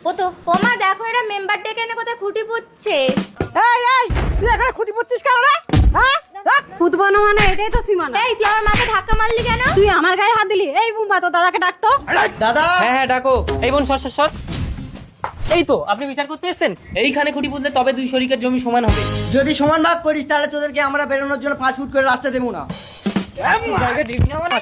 ও তো ওমা দেখো এরা মেম্বার ডেকে এনে কোথায় খুঁটি পুঁতছে। এই তুই এখানে খুঁটি পুঁতছিস কেন রে? হ্যাঁ পুতবো না মানে এটাই তো সীমানা। এই তুই আমার মাকে ধাক্কা মারলি কেন? তুই আমার গায়ে হাত দিলি। এই বুম্বা তো দাদাকে ডাকতো। দাদা হ্যাঁ হ্যাঁ ডাকো। এই বোন সর সর সর। এই তো আপনি বিচার করতে এসেছেন। এইখানে খুঁটি পুঁতলে তবে দুই শরীকের জমি সমান হবে। যদি সমান ভাগ করিস তাহলে তোদেরকে আমরা বেরোনোর জন্য 5 ফুট করে রাস্তা দেবো না। জায়গা দিবি না মানে?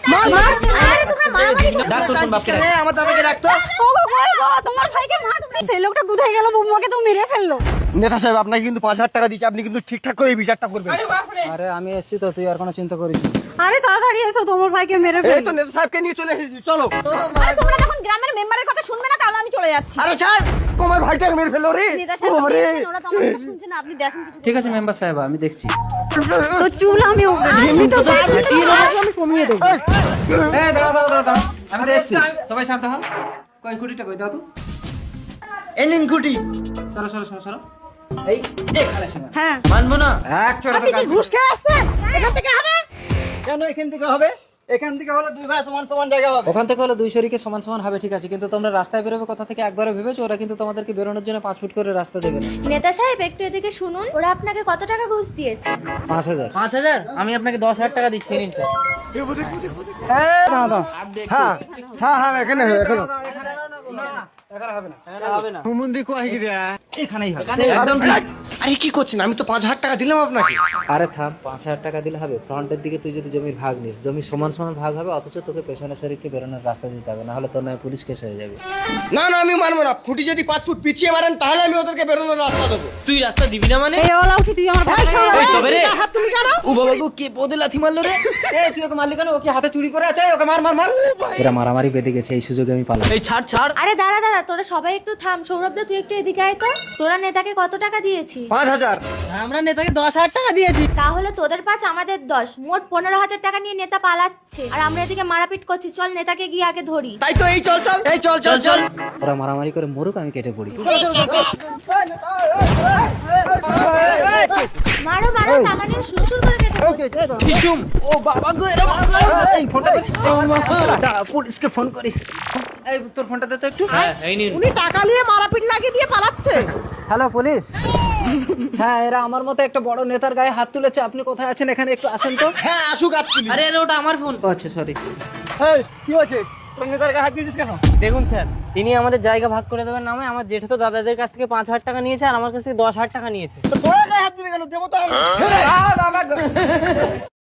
আরে তোমরা মারামারি করছো। ডাক তোর কোন বাপকে ডাক। আমার দাদাকে ডাকতো। ওগো ভাই বাবা তোমার ভাইকে মারছে। সেই লোকটা কোথায় গেল? বুম্বাকে তো মেরে ফেললো। নেতা সাহেব আপনাকে কিন্তু 5,000 টাকা দিচ্ছি, আপনি কিন্তু ঠিকঠাক করে এই বিচারটা করবেন। আরে আমি এসেছি তো, তুই আর কোনো চিন্তা করিস না। আরে তাড়াতাড়ি এসো, তোমার ভাইকে মেরে এই ফেললো। তো নেতা সাহেবকে নিয়ে চলে এসেছি, চলো। আরে তোমরা যখন গ্রামের মেম্বারের কথা শুনবে না তাহলে আমি চলে যাচ্ছি। আরে স্যার তোমার ভাইটাকে মেরে ফেললো রে। নেতা সাহেব ওরে। এসেছেন, ওরা তো আমার কথা শুনছে না। আপনি দেখেন কিছু। ঠিক আছে মেম্বার সাহেব আমি দেখছি। তো চুল আমি আমি কমিয়ে দেবো। এই দাঁড়া দাঁড়া দাঁড়া দাঁড়া। আমি তো এসেছি। সবাই শান্ত হন। কই খুঁটিটা কই দাও তো। এই নিন খুঁটি। সরো সরো সরো সরো। এই এখানে সীমা। হ্যাঁ মানবো না। এক চড়ে আপনি কি ঘুষ খেয়ে আসছেন? এখান থেকে হবে? কেন এখান থেকে হবে? এখান থেকে হলে দুই ভাই সমান সমান জায়গা হবে। ওখান থেকে হলো দুই শরীকে সমান সমান হবে ঠিক আছে, কিন্তু তোমরা রাস্তায় বেরোবে কথা থেকে একবারও ভেবেছো ওরা কিন্তু তোমাদেরকে বেরোনোর জন্য 5 ফুট করে রাস্তা দেবে না। নেতা সাহেব একটু এদিকে শুনুন, ওরা আপনাকে কত টাকা ঘুষ দিয়েছে? 5,000। 5,000? আমি আপনাকে 10,000 টাকা দিচ্ছি নিন স্যার। হ্যাঁ হ্যাঁ হ্যাঁ এখানে এখানে হবে না। হুমুন্দি কোয়াই রে। এখানেই হবে। একদম ঠিক। আরে কি করছেন? আমি তো 5,000 টাকা দিলাম আপনাকে। আরে থাম, 5,000 টাকা দিলে হবে? ফ্রন্টের দিকে তুই যদি জমির ভাগ নিস, জমি সমান সমান ভাগ হবে, অথচ তোকে পেছনের শরীরকে বেরোনোর রাস্তা দিতে হবে, না হলে তোর নামে পুলিশ কেস হয়ে যাবে। না না আমি মানবো না। খুঁটি যদি 5 ফুট পিছিয়ে মারেন তাহলে আমি ওদেরকে বেরোনোর রাস্তা দেবো। তুই রাস্তা দিবি না মানে? এই ওলা উঠি, তুই আমার ভাই তবে রে। হাত তুলি কেন? ও বাবা গো কে পদে লাথি মারলো রে? এই তুই ওকে মারলি কেন? ওকে হাতে চুরি করে আছে, ওকে মার মার মার। এরা মারামারি বেঁধে গেছে, এই সুযোগে আমি পালাম। এই ছাড় ছাড়। আরে দাঁড়া দাঁড়া, তোরা সবাই একটু থাম। সৌরভদা তুই একটু এদিকে আয় তো। তোরা নেতাকে কত টাকা দিয়েছিস? 5,000। আমরা নেতাকে 10,000 টাকা দিয়েছি। তাহলে তোদের 5 আমাদের 10, মোট 15,000 টাকা নিয়ে নেতা পালাচ্ছে, আর আমরা এদিকে মারাপিট করছি। চল নেতাকে গিয়ে আগে ধরি। তাই তো এই চল চল। এই চল চল চল। ওরা মারামারি করে মরুক, আমি কেটে পড়ি। মারো মারো, টাকা নিয়ে সুরসুর করে কেটে পড়। কিসুম। ও বাবা গো এরা মারলো। এই ফোনটা দে। দাঁড়া পুলিশকে ফোন করি। এই তোর ফোনটা দে তো একটু। হ্যাঁ এই নিন। উনি টাকা নিয়ে মারাপিট লাগিয়ে দিয়ে পালাচ্ছে। Hello police. হ্যাঁ এরা আমার মতো একটা বড় নেতার গায়ে হাত তুলেছে, আপনি কোথায় আছেন? এখানে একটু আসেন তো। হ্যাঁ আসুক আপনি। আরে আরে ওটা আমার ফোন। ও আচ্ছা সরি। এই কি হচ্ছে? তোর নেতার গায়ে হাত দিয়েছিস কেন? দেখুন স্যার, তিনি আমাদের জায়গা ভাগ করে দেবেন নামে আমার জেঠু তো দাদাদের কাছ থেকে 5,000 টাকা নিয়েছে আর আমার কাছ থেকে 10,000 টাকা নিয়েছে। তোর গায়ে হাত দিবি কেন? দেবো তো আমি।